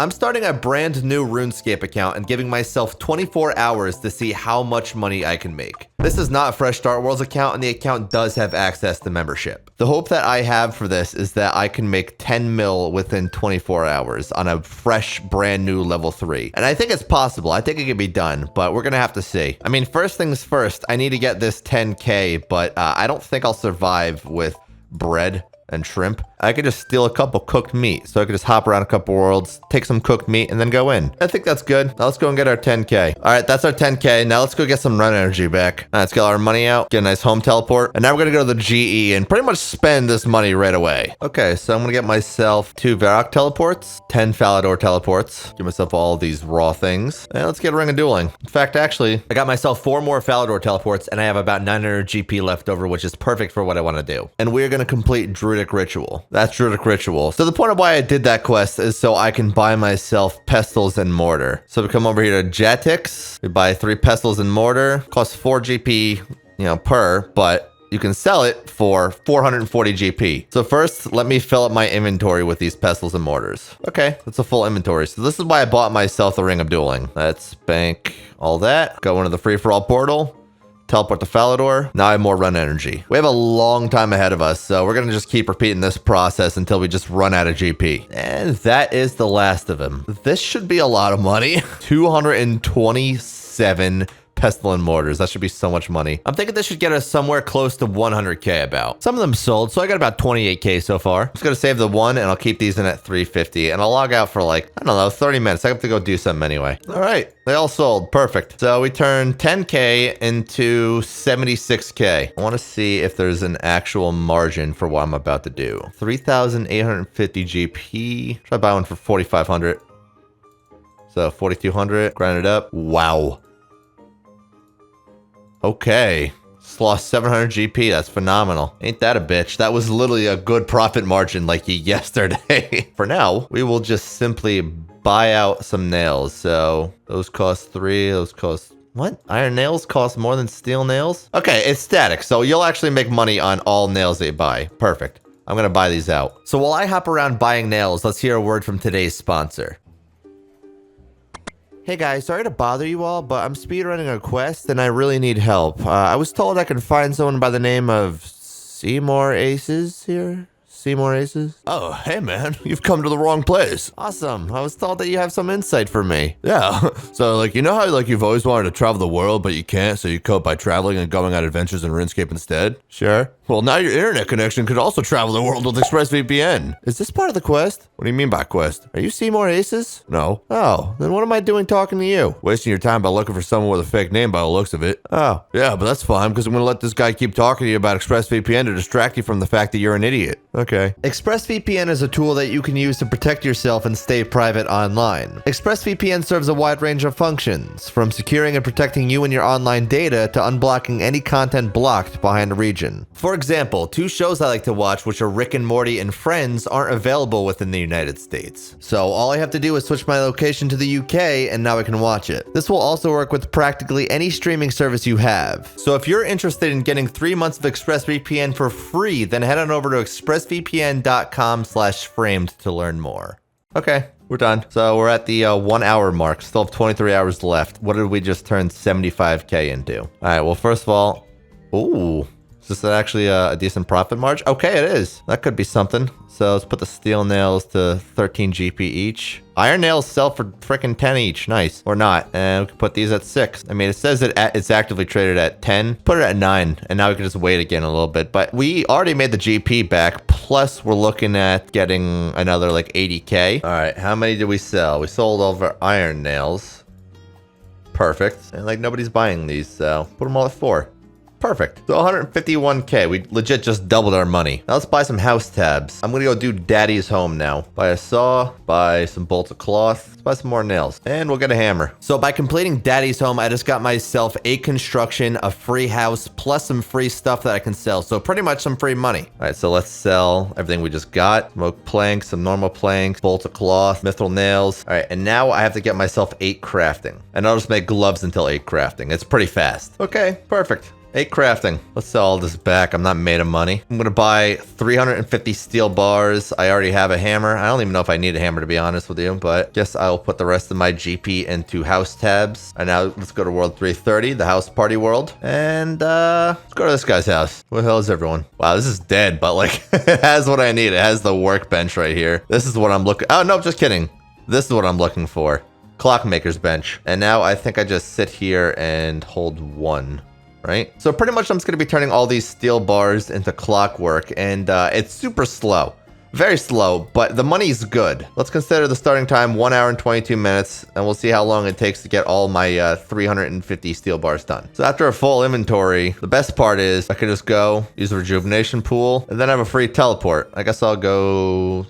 I'm starting a brand new RuneScape account and giving myself 24 hours to see how much money I can make. This is not a Fresh Start Worlds account, and the account does have access to membership. The hope that I have for this is that I can make 10 mil within 24 hours on a fresh, brand new level 3. And I think it's possible. I think it can be done, but we're gonna have to see. I mean, first things first, I need to get this 10K, but I don't think I'll survive with bread and shrimp. I could just steal a couple cooked meat. So I could just hop around a couple worlds, take some cooked meat, and then go in. I think that's good. Now let's go and get our 10K. All right, that's our 10K. Now let's go get some run energy back. All right, let's get our money out, get a nice home teleport. And now we're gonna go to the GE and pretty much spend this money right away. Okay, so I'm gonna get myself 2 Varrock teleports, 10 Falador teleports, give myself all these raw things. And let's get a Ring of Dueling. In fact, actually, I got myself 4 more Falador teleports and I have about 900 GP left over, which is perfect for what I wanna do. And we're gonna complete Druidic Ritual. That's Druidic Ritual. So the point of why I did that quest is so I can buy myself Pestles and Mortar. So we come over here to Jatix, we buy 3 Pestles and Mortar, costs 4 GP, per, but you can sell it for 440 GP. So first, let me fill up my inventory with these Pestles and Mortars. Okay, that's a full inventory. So this is why I bought myself the Ring of Dueling. Let's bank all that, go into the free-for-all portal, teleport to Falador. Now I have more run energy. We have a long time ahead of us, so we're gonna just keep repeating this process until we just run out of GP. And that is the last of him. This should be a lot of money. 227 Pestle and Mortars. That should be so much money. I'm thinking this should get us somewhere close to 100K about. Some of them sold, so I got about 28K so far. I'm just gonna save the 1 and I'll keep these in at 350 and I'll log out for like, I don't know, 30 minutes. I have to go do something anyway. All right, they all sold, perfect. So we turned 10K into 76K. I wanna see if there's an actual margin for what I'm about to do. 3,850 GP. Try buy one for 4,500. So 4,200, grind it up. Wow. Okay, just lost 700 GP. That's phenomenal. Ain't that a bitch? That was literally a good profit margin like yesterday. For now, we will just simply buy out some nails. So those cost 3, those cost... What? Iron nails cost more than steel nails? Okay, it's static, so you'll actually make money on all nails that you buy. Perfect. I'm gonna buy these out. So while I hop around buying nails, let's hear a word from today's sponsor. Hey guys, sorry to bother you all, but I'm speedrunning a quest and I really need help. I was told I could find someone by the name of Seymour Aces here. Seymour Aces? Oh, hey man, you've come to the wrong place. Awesome. I was told that you have some insight for me. Yeah. So like, you know how like you've always wanted to travel the world, but you can't, so you cope by traveling and going on adventures in RuneScape instead? Sure. Well, now your internet connection could also travel the world with ExpressVPN. Is this part of the quest? What do you mean by quest? Are you Seymour Aces? No. Oh, then what am I doing talking to you? Wasting your time by looking for someone with a fake name by the looks of it. Oh, yeah, but that's fine because I'm gonna let this guy keep talking to you about ExpressVPN to distract you from the fact that you're an idiot. Okay. ExpressVPN is a tool that you can use to protect yourself and stay private online. ExpressVPN serves a wide range of functions, from securing and protecting you and your online data to unblocking any content blocked behind a region. For example, 2 shows I like to watch, which are Rick and Morty and Friends, aren't available within the United States. So all I have to do is switch my location to the UK and now I can watch it. This will also work with practically any streaming service you have. So if you're interested in getting 3 months of ExpressVPN for free, then head on over to expressvpn.com/framed to learn more. Okay, we're done. So we're at the 1 hour mark. Still have 23 hours left. What did we just turn 75K into? All right, well, first of all, ooh. Is this actually a decent profit margin? Okay, it is. That could be something. So let's put the steel nails to 13 GP each. Iron nails sell for frickin' 10 each. Nice. Or not. And we can put these at 6. I mean, it says that it's actively traded at 10. Put it at 9. And now we can just wait again a little bit. But we already made the GP back. Plus, we're looking at getting another like 80K. All right. How many did we sell? We sold over iron nails. Perfect. And like nobody's buying these. So put them all at 4. Perfect. So 151K. We legit just doubled our money. Now let's buy some house tabs. I'm gonna go do Daddy's home now. Buy a saw, buy some bolts of cloth, let's buy some more nails, and we'll get a hammer. So by completing Daddy's home, I just got myself a construction, a free house, plus some free stuff that I can sell. So pretty much some free money. All right, so let's sell everything we just got. Smoke planks, some normal planks, bolts of cloth, mithril nails. All right, and now I have to get myself 8 crafting. And I'll just make gloves until 8 crafting. It's pretty fast. Okay, perfect. Hey, crafting. Let's sell all this back. I'm not made of money. I'm going to buy 350 steel bars. I already have a hammer. I don't even know if I need a hammer, to be honest with you, but guess I'll put the rest of my GP into house tabs. And now let's go to world 330, the house party world. And let's go to this guy's house. Where the hell is everyone? Wow, this is dead, but like it has what I need. It has the workbench right here. This is what I'm looking. Oh, no, just kidding. This is what I'm looking for. Clockmaker's bench. And now I think I just sit here and hold 1. Right? So pretty much I'm just going to be turning all these steel bars into clockwork, and it's super slow. Very slow, but the money's good. Let's consider the starting time 1 hour and 22 minutes, and we'll see how long it takes to get all my 350 steel bars done. So after a full inventory, the best part is I can just go use the rejuvenation pool, and then I have a free teleport. I guess I'll go...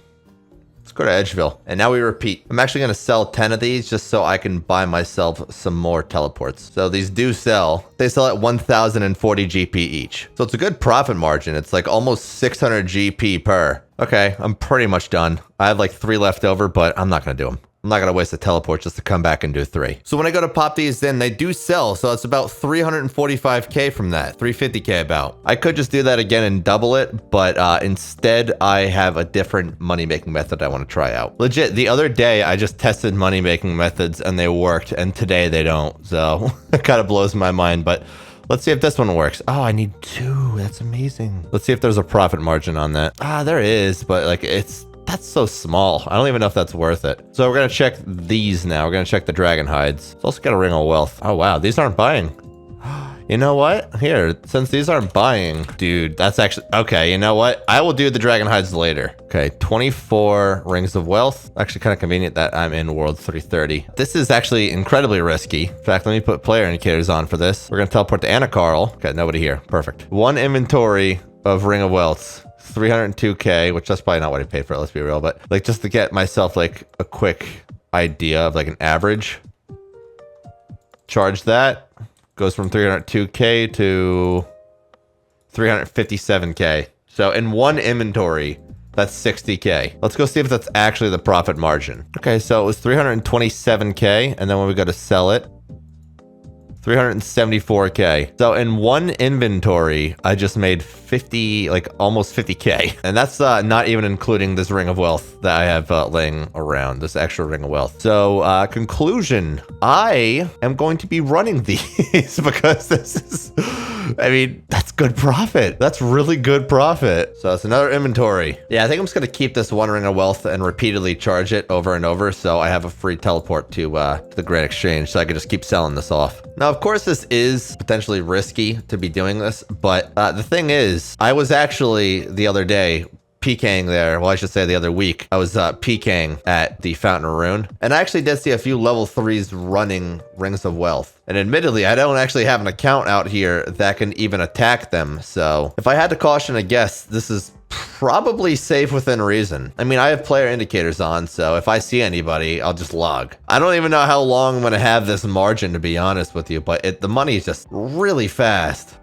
Let's go to Edgeville. And now we repeat. I'm actually going to sell 10 of these just so I can buy myself some more teleports. So these do sell. They sell at 1,040 GP each. So it's a good profit margin. It's like almost 600 GP per. Okay, I'm pretty much done. I have like 3 left over, but I'm not going to do them. I'm not going to waste a teleport just to come back and do 3. So when I go to pop these in, they do sell. So it's about 345K from that, 350K about. I could just do that again and double it, but instead I have a different money-making method I want to try out. Legit, the other day I just tested money-making methods and they worked, and today they don't. So it kind of blows my mind, but let's see if this one works. Oh, I need 2. That's amazing. Let's see if there's a profit margin on that. Ah, there is, but like that's so small. I don't even know if that's worth it. So we're going to check these now. We're going to check the dragon hides. Let's also get a ring of wealth. Oh, wow. These aren't buying. You know what? Here, since these aren't buying, dude, that's actually... Okay, you know what? I will do the dragon hides later. Okay, 24 rings of wealth. Actually, kind of convenient that I'm in world 330. This is actually incredibly risky. In fact, let me put player indicators on for this. We're going to teleport to Anacarl. Okay, nobody here. Perfect. 1 inventory of ring of wealth. 302K, which that's probably not what I paid for it, let's be real, but like just to get myself like a quick idea of like an average. Charge that. Goes from 302K to 357K. So in 1 inventory, that's 60K. Let's go see if that's actually the profit margin. Okay, so it was 327K, and then when we go to sell it, 374K. So in 1 inventory, I just made 50, like almost 50K. And that's not even including this ring of wealth that I have laying around, this extra ring of wealth. So conclusion, I am going to be running these because this is, I mean, that's good profit. That's really good profit. So it's another inventory. Yeah, I think I'm just going to keep this 1 ring of wealth and repeatedly charge it over and over. So I have a free teleport to the Great Exchange. So I can just keep selling this off. Now, of course, this is potentially risky to be doing this, but the thing is, I was actually the other day PKing there. Well, I should say the other week, I was PKing at the Fountain of Rune, and I actually did see a few level 3s running Rings of Wealth. And admittedly, I don't actually have an account out here that can even attack them. So if I had to caution a guess, this is probably safe within reason. I mean, I have player indicators on, so if I see anybody, I'll just log. I don't even know how long I'm going to have this margin, to be honest with you, but the money is just really fast.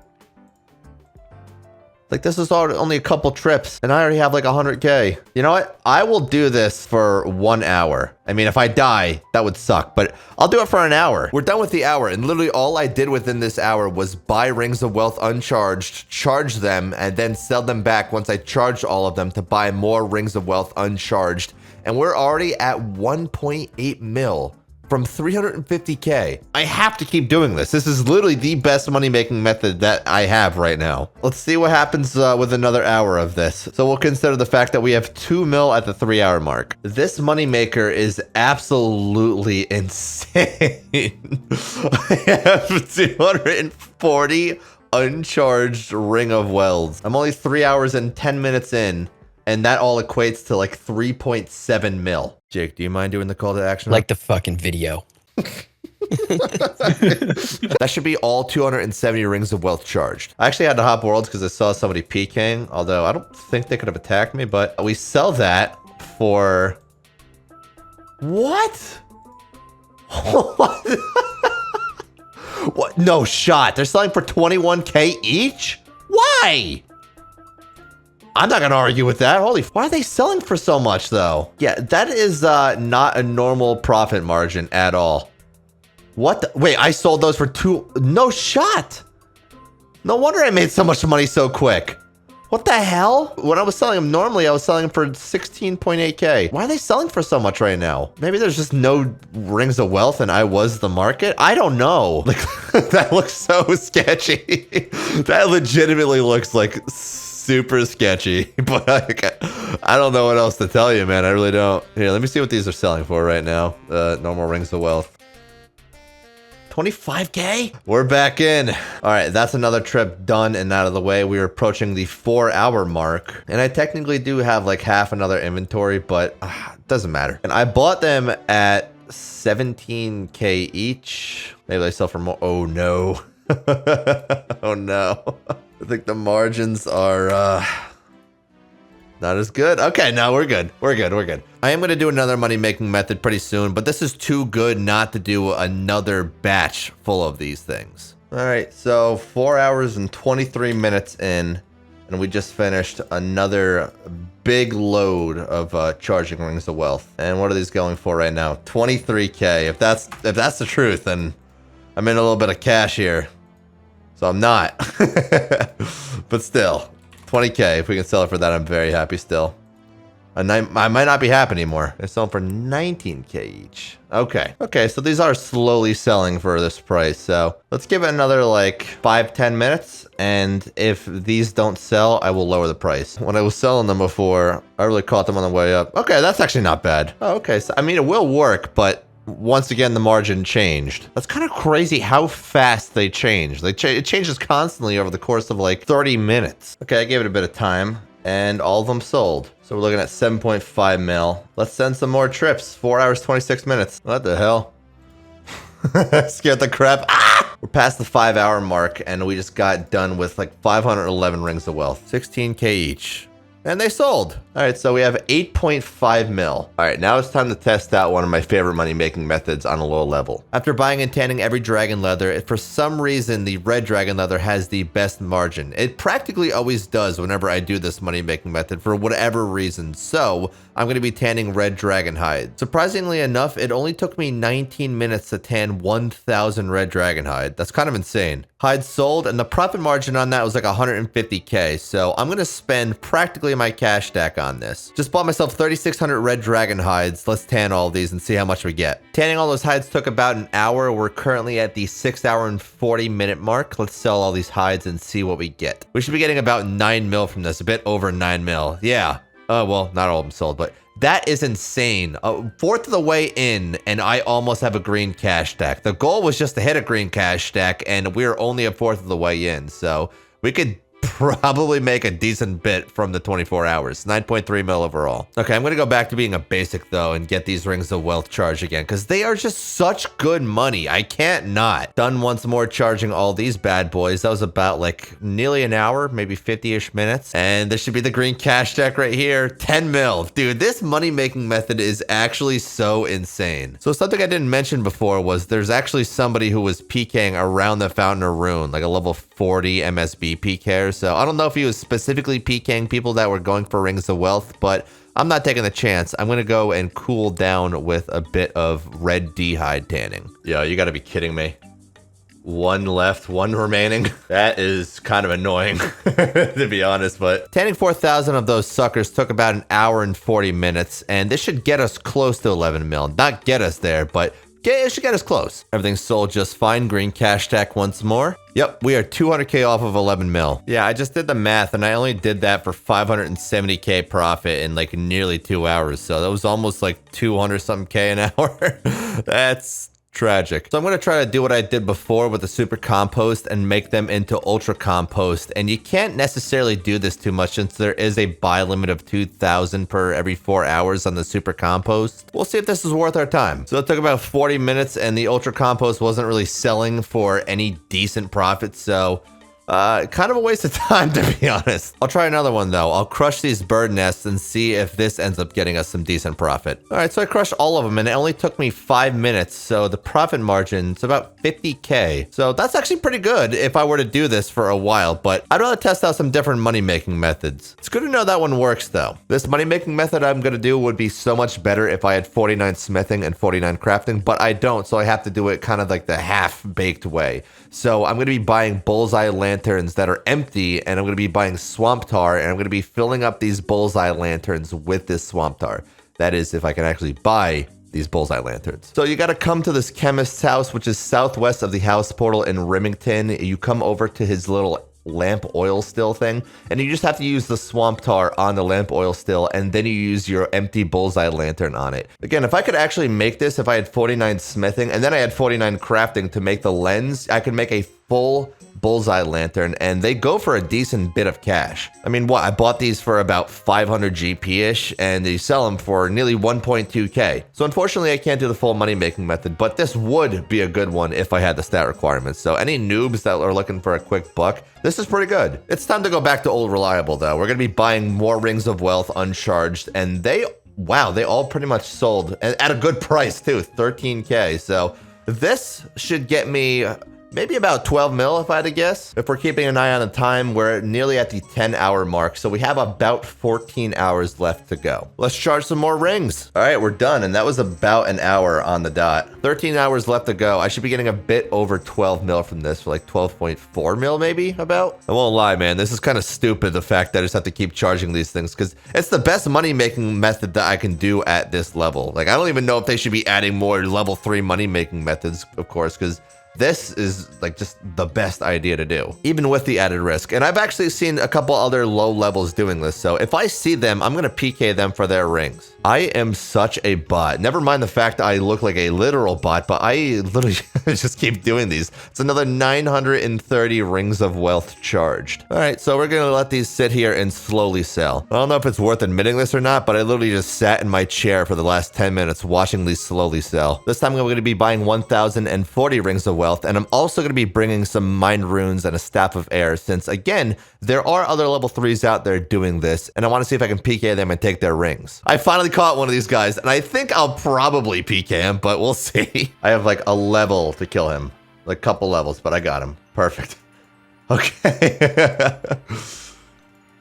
Like, this is only a couple trips, and I already have like 100K. You know what? I will do this for 1 hour. I mean, if I die, that would suck, but I'll do it for an hour. We're done with the hour, and literally all I did within this hour was buy Rings of Wealth uncharged, charge them, and then sell them back once I charged all of them to buy more Rings of Wealth uncharged. And we're already at 1.8 mil. From 350K. I have to keep doing this. This is literally the best money-making method that I have right now. Let's see what happens with another hour of this. So we'll consider the fact that we have 2 mil at the 3-hour mark. This moneymaker is absolutely insane. I have 240 uncharged Ring of Wells. I'm only 3 hours and 10 minutes in, and that all equates to like 3.7 mil. Jake, do you mind doing the call to action? Like the fucking video. That should be all 270 Rings of Wealth charged. I actually had to hop worlds because I saw somebody PKing, although I don't think they could have attacked me, but we sell that for... What? What? What? No shot. They're selling for 21K each? Why? I'm not going to argue with that. Holy, why are they selling for so much though? Yeah, that is not a normal profit margin at all. What the? Wait, I sold those for 2. No shot. No wonder I made so much money so quick. What the hell? When I was selling them normally, I was selling them for 16.8K. Why are they selling for so much right now? Maybe there's just no Rings of Wealth and I was the market? I don't know. Like, that looks so sketchy. That legitimately looks like super sketchy. But I don't know what else to tell you, man. I really don't. Here, let me see what these are selling for right now. Normal Rings of Wealth. 25K? We're back in. All right, that's another trip done and out of the way. We are approaching the 4-hour mark. And I technically do have like half another inventory, but it doesn't matter. And I bought them at 17K each. Maybe they sell for more. Oh no. Oh no. I think the margins are not as good. Okay, no, we're good. We're good. I am going to do another money-making method pretty soon, but this is too good not to do another batch full of these things. All right, so 4 hours and 23 minutes in, and we just finished another big load of charging Rings of Wealth. And what are these going for right now? 23K. If that's the truth, then I'm in a little bit of cash here. So I'm not. But still. 20K, if we can sell it for that, I'm very happy still. I might not be happy anymore. They're selling for 19K each. Okay, so these are slowly selling for this price. So let's give it another like 5-10 minutes. And if these don't sell, I will lower the price. When I was selling them before, I really caught them on the way up. Okay, that's actually not bad. Oh, okay, so I mean, it will work, but once again, the margin changed. That's kind of crazy how fast they change. It changes constantly over the course of like 30 minutes. Okay, I gave it a bit of time and all of them sold. So we're looking at 7.5 mil. Let's send some more trips. 4 hours, 26 minutes. What the hell? Scared the crap. Ah! We're past the 5-hour mark and we just got done with like 511 Rings of Wealth. 16K each. And they sold. All right, so we have 8.5 mil. All right, now it's time to test out one of my favorite money-making methods on a low level. After buying and tanning every dragon leather, for some reason, the red dragon leather has the best margin. It practically always does whenever I do this money-making method for whatever reason. So I'm going to be tanning red dragon hide. Surprisingly enough, it only took me 19 minutes to tan 1,000 red dragon hide. That's kind of insane. Hide sold, and the profit margin on that was like 150K. So I'm going to spend practically my cash stack on this. Just bought myself 3,600 red dragon hides. Let's tan all of these and see how much we get. Tanning all those hides took about an hour. We're currently at the 6-hour and 40-minute mark. Let's sell all these hides and see what we get. We should be getting about 9 mil from this, a bit over 9 mil. Yeah. Well, not all of them sold, but that is insane. Fourth of the way in, and I almost have a green cash stack. The goal was just to hit a green cash stack, and we're only a fourth of the way in. So we could probably make a decent bit from the 24 hours. 9.3 mil overall. Okay, I'm going to go back to being a basic, though, and get these Rings of Wealth charged again, because they are just such good money. I can't not. Done once more charging all these bad boys. That was about, like, nearly an hour, maybe 50-ish minutes. And this should be the green cash stack right here. 10 mil. Dude, this money-making method is actually so insane. So something I didn't mention before was there's actually somebody who was PKing around the Fountain of Rune, like a level 40 MSB PKer. So I don't know if he was specifically PKing people that were going for Rings of Wealth, but I'm not taking the chance. I'm going to go and cool down with a bit of red D-hide tanning. Yo, you got to be kidding me. One left, one remaining. That is kind of annoying, to be honest, but tanning 4,000 of those suckers took about an hour and 40 minutes, and this should get us close to 11 mil. Not get us there, but it should get us close. Everything's sold just fine. Green cash stack once more. Yep, we are 200K off of 11 mil. Yeah, I just did the math, and I only did that for 570K profit in like nearly 2 hours. So that was almost like 200 something K an hour. That's tragic. So I'm going to try to do what I did before with the super compost and make them into ultra compost. And you can't necessarily do this too much since there is a buy limit of 2,000 per every 4 hours on the super compost. We'll see if this is worth our time. So it took about 40 minutes and the ultra compost wasn't really selling for any decent profit. So kind of a waste of time, to be honest. I'll try another one, though. I'll crush these bird nests and see if this ends up getting us some decent profit. All right, so I crushed all of them, and it only took me 5 minutes, so the profit margin's about 50K. So that's actually pretty good if I were to do this for a while, but I'd rather test out some different money-making methods. It's good to know that one works, though. This money-making method I'm going to do would be so much better if I had 49 smithing and 49 crafting, but I don't, so I have to do it kind of like the half-baked way. So I'm going to be buying bullseye land lanterns that are empty, and I'm going to be buying swamp tar, and I'm going to be filling up these bullseye lanterns with this swamp tar. That is, if I can actually buy these bullseye lanterns. So you got to come to this chemist's house, which is southwest of the house portal in Remington. You come over to his little lamp oil still thing, and you just have to use the swamp tar on the lamp oil still, and then you use your empty bullseye lantern on it. Again, if I could actually make this, if I had 49 smithing and then I had 49 crafting to make the lens, I could make a full bullseye lantern, and they go for a decent bit of cash. I mean, what? I bought these for about 500 GP-ish, and they sell them for nearly 1.2k. So unfortunately, I can't do the full money-making method, but this would be a good one if I had the stat requirements. So any noobs that are looking for a quick buck, this is pretty good. It's time to go back to old reliable, though. We're going to be buying more Rings of Wealth uncharged, and wow, they all pretty much sold, and at a good price, too, 13k. So this should get me maybe about 12 mil, if I had to guess. If we're keeping an eye on the time, we're nearly at the 10-hour mark, so we have about 14 hours left to go. Let's charge some more rings. All right, we're done, and that was about an hour on the dot. 13 hours left to go. I should be getting a bit over 12 mil from this, for like 12.4 mil maybe, about. I won't lie, man, this is kind of stupid, the fact that I just have to keep charging these things, because it's the best money-making method that I can do at this level. Like, I don't even know if they should be adding more level 3 money-making methods, of course, because this is like just the best idea to do, even with the added risk. And I've actually seen a couple other low levels doing this. So if I see them, I'm going to PK them for their rings. I am such a bot. Never mind the fact that I look like a literal bot, but I literally just keep doing these. It's another 930 Rings of Wealth charged. All right, so we're going to let these sit here and slowly sell. I don't know if it's worth admitting this or not, but I literally just sat in my chair for the last 10 minutes watching these slowly sell. This time I'm going to be buying 1,040 Rings of Wealth, and I'm also going to be bringing some Mind Runes and a Staff of Air, since again, there are other level 3s out there doing this, and I want to see if I can PK them and take their rings. I finally caught one of these guys, and I think I'll probably PK him, but we'll see. I have like a level to kill him, like a couple levels, but I got him. Perfect. Okay.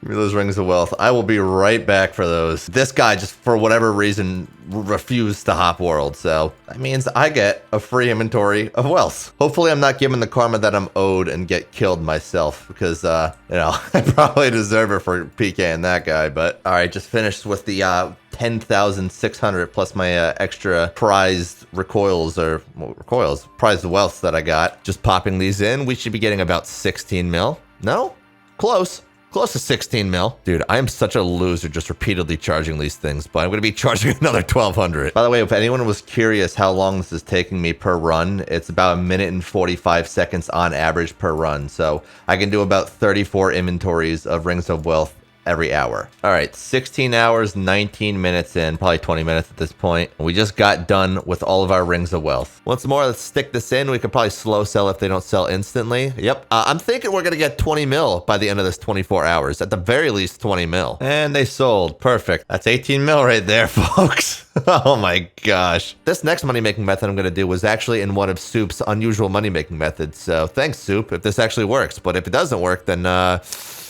Give me those Rings of Wealth. I will be right back for those. This guy just, for whatever reason, refused to hop world, so that means I get a free inventory of wealth. Hopefully I'm not given the karma that I'm owed and get killed myself, because, you know, I probably deserve it for PKing that guy, but all right, just finished with the 10,600 plus my extra prized recoils, or recoils, prized wealth that I got. Just popping these in, we should be getting about 16 mil. No? Close. Close to 16 mil. Dude, I am such a loser just repeatedly charging these things, but I'm going to be charging another 1,200. By the way, if anyone was curious how long this is taking me per run, it's about 1 minute and 45 seconds on average per run. So I can do about 34 inventories of Rings of Wealth every hour. All right, 16 hours, 19 minutes in, probably 20 minutes at this point. We just got done with all of our Rings of Wealth. Once more, let's stick this in. We could probably slow sell if they don't sell instantly. Yep, I'm thinking we're gonna get 20 mil by the end of this 24 hours. At the very least, 20 mil. And they sold, perfect. That's 18 mil right there, folks. Oh my gosh. This next money-making method I'm gonna do was actually in one of Soup's unusual money-making methods. So thanks, Soup, if this actually works. But if it doesn't work, then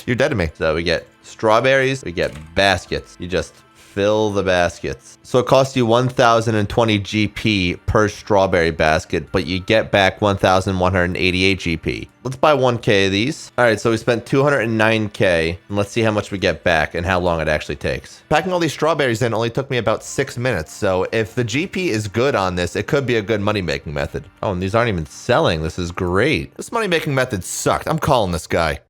you're dead to me. So we get strawberries, we get baskets. You just fill the baskets. So it costs you 1,020 GP per strawberry basket, but you get back 1,188 GP. Let's buy 1K of these. All right, so we spent 209K, and let's see how much we get back and how long it actually takes. Packing all these strawberries in only took me about 6 minutes, so if the GP is good on this, it could be a good money-making method. Oh, and these aren't even selling. This is great. This money-making method sucked. I'm calling this guy.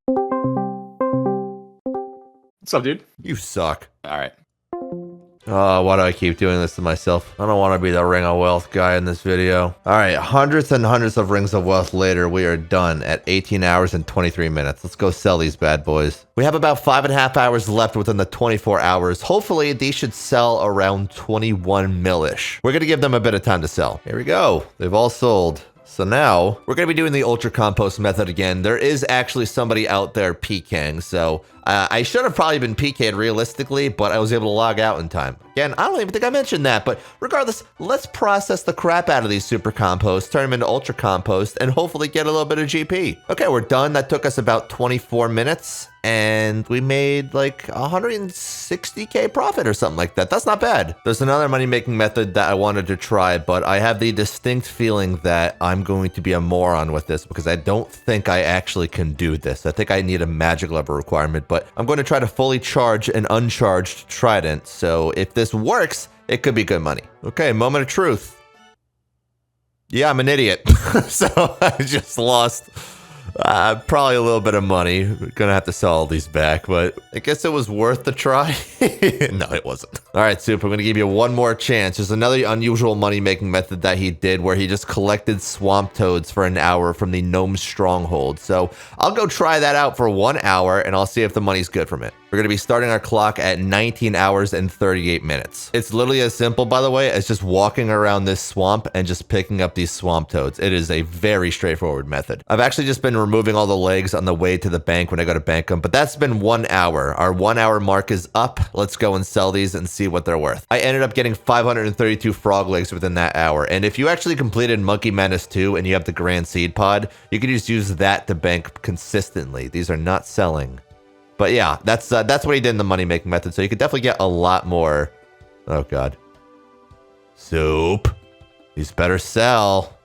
What's up, dude? You suck. All right. Oh, why do I keep doing this to myself? I don't want to be the Ring of Wealth guy in this video. All right, hundreds and hundreds of Rings of Wealth later, we are done at 18 hours and 23 minutes. Let's go sell these bad boys. We have about 5.5 hours left within the 24 hours. Hopefully, these should sell around 21 mil-ish. We're going to give them a bit of time to sell. Here we go. They've all sold. So now, we're going to be doing the Ultra Compost method again. There is actually somebody out there PKing, so I should have probably been PK'd realistically, but I was able to log out in time. Again, I don't even think I mentioned that, but regardless, let's process the crap out of these super composts, turn them into ultra compost, and hopefully get a little bit of GP. Okay, we're done. That took us about 24 minutes, and we made like 160K profit or something like that. That's not bad. There's another money-making method that I wanted to try, but I have the distinct feeling that I'm going to be a moron with this because I don't think I actually can do this. I think I need a magic level requirement, but I'm going to try to fully charge an uncharged trident. So if this works, it could be good money. Okay, moment of truth. Yeah, I'm an idiot. So I just lost probably a little bit of money. We're gonna have to sell all these back, but I guess it was worth the try. No, it wasn't. All right, Soup, I'm gonna give you one more chance. There's another unusual money-making method that he did where he just collected swamp toads for an hour from the gnome stronghold. So I'll go try that out for 1 hour and I'll see if the money's good from it. We're going to be starting our clock at 19 hours and 38 minutes. It's literally as simple, by the way, as just walking around this swamp and just picking up these swamp toads. It is a very straightforward method. I've actually just been removing all the legs on the way to the bank when I go to bank them, but that's been 1 hour. Our 1 hour mark is up. Let's go and sell these and see what they're worth. I ended up getting 532 frog legs within that hour. And if you actually completed Monkey Madness 2 and you have the Grand Seed Pod, you can just use that to bank consistently. These are not selling. But yeah, that's what he did in the money-making method. So you could definitely get a lot more. Oh, God. Soup. These better sell.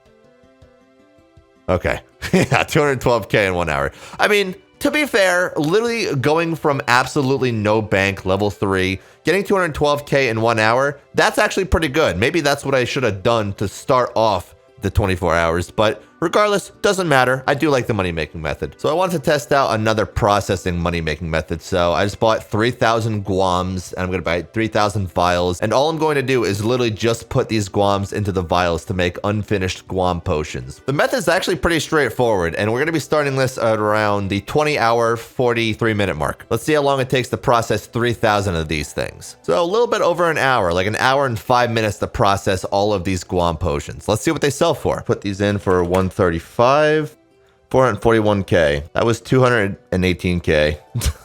Okay. Yeah, 212K in 1 hour. I mean, to be fair, literally going from absolutely no bank, level 3, getting 212K in 1 hour, that's actually pretty good. Maybe that's what I should have done to start off the 24 hours, but regardless, doesn't matter. I do like the money-making method. So I wanted to test out another processing money-making method. So I just bought 3,000 guams and I'm going to buy 3,000 vials. And all I'm going to do is literally just put these guams into the vials to make unfinished guam potions. The method is actually pretty straightforward and we're going to be starting this at around the 20-hour, 43-minute mark. Let's see how long it takes to process 3,000 of these things. So a little bit over an hour, like an hour and 5 minutes to process all of these guam potions. Let's see what they sell for. Put these in for 135, 441K. That was 218K.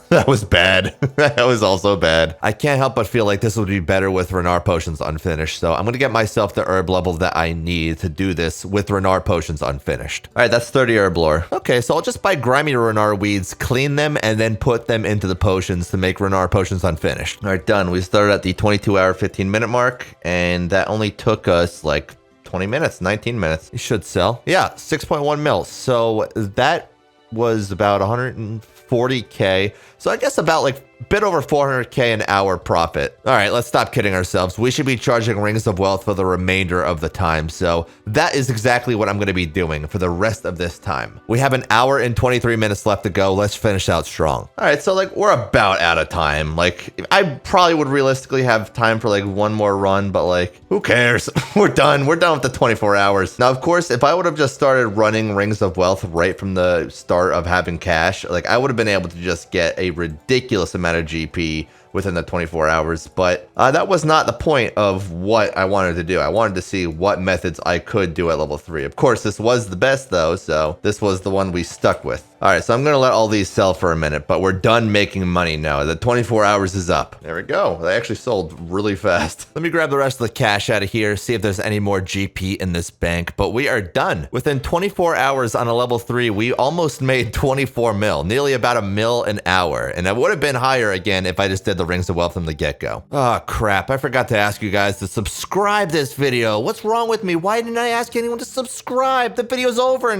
That was bad. That was also bad. I can't help but feel like this would be better with Renar potions unfinished. So I'm going to get myself the herb level that I need to do this with Renar potions unfinished. All right, that's 30 herb lore. Okay, so I'll just buy grimy Renar weeds, clean them, and then put them into the potions to make Renar potions unfinished. All right, done. We started at the 22-hour, 15-minute mark, and that only took us like 20 minutes, 19 minutes. It should sell. Yeah, 6.1 mil. So that was about 140K. So I guess about like a bit over 400K an hour profit. All right, let's stop kidding ourselves. We should be charging Rings of Wealth for the remainder of the time. So that is exactly what I'm going to be doing for the rest of this time. We have an hour and 23 minutes left to go. Let's finish out strong. All right, so like we're about out of time. Like I probably would realistically have time for like one more run, but like who cares? We're done. We're done with the 24 hours. Now, of course, if I would have just started running Rings of Wealth right from the start of having cash, like I would have been able to just get a ridiculous amount of GP within the 24 hours, but that was not the point of what I wanted to do. I wanted to see what methods I could do at level 3. Of course, this was the best though, so this was the one we stuck with. All right, so I'm gonna let all these sell for a minute, but we're done making money now. The 24 hours is up. There we go. They actually sold really fast. Let me grab the rest of the cash out of here, see if there's any more GP in this bank, but we are done. Within 24 hours on a level 3, we almost made 24 mil, nearly about a mil an hour, and it would have been higher again if I just did the Rings of Wealth from the get-go. Oh crap, I forgot to ask you guys to subscribe this video. What's wrong with me? Why didn't I ask anyone to subscribe? The video's over and